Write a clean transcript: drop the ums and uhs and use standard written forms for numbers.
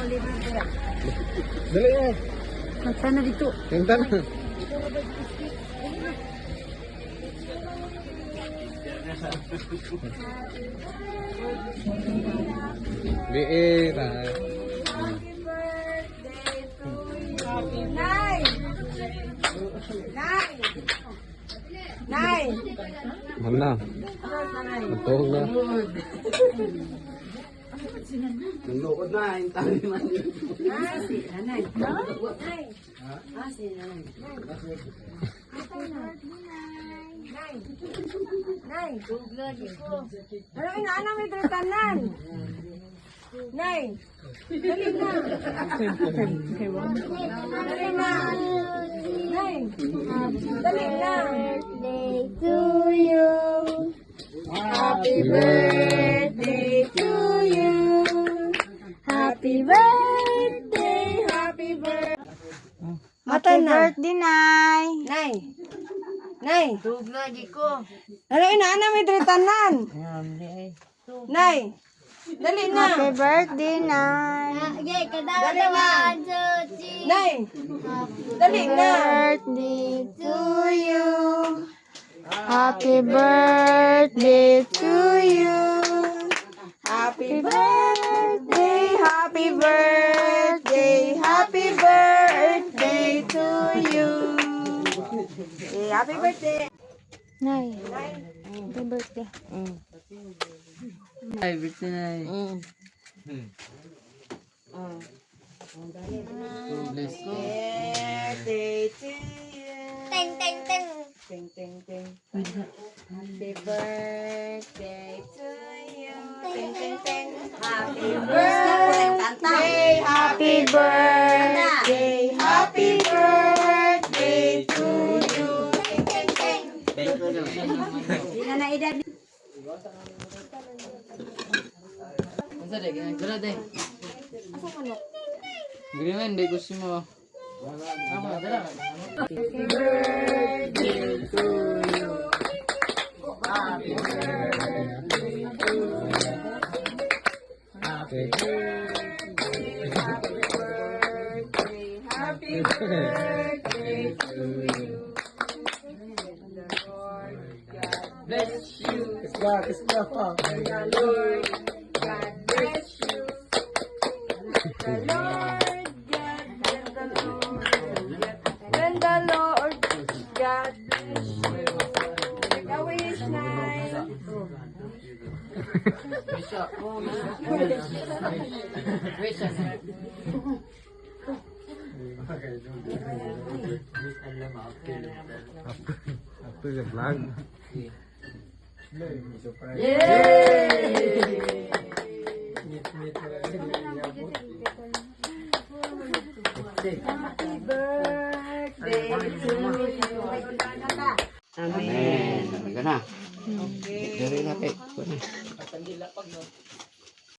Dali mo. Kanta na dito. Kanta na. Biira. Nay! Nay! Nay! Hala. Matulog na. Nalukod na, yung tali man. Nanay. Nay. Si nanay. Nay. Ano inaana may tritanan? Nay. Dali na. Dali na. Nay. Dali na. Birthday to you. Happy birthday to you. Happy birthday, happy birthday. Mata Happy na. birthday, Nay. Nay. Nay. Ano inaana may tritanan? Nay. Dali na. Happy birthday, Nay. Dali na. Nay. Dali na. Birthday to you. Happy birthday to you. Happy birthday, happy birthday, happy birthday to you. Happy birthday. Nay, happy birthday. Ay, birthday na eh. Bless ko. Birthday to you. Ting, ting, ting. Ting, ting, ting. Happy birthday to you. Ting, ting, ting. Happy birthday. Happy birthday, happy birthday to you. Ting, ting, ting. Hindi na naedad. Masa deh, gerak deh. Gini man, deh gusto mo. Apa, gerak. Happy birthday to you. Happy birthday to you. Happy birthday. Happy birthday. Happy birthday to you. And the Lord God bless you. Kisna. And the Lord God bless you. The Lord God and the Lord God bless you. Make a wish, Nay. Ito yung vlog. Yay! Happy birthday to you. Amen. Sabi ka na. Okay. Dari na kay.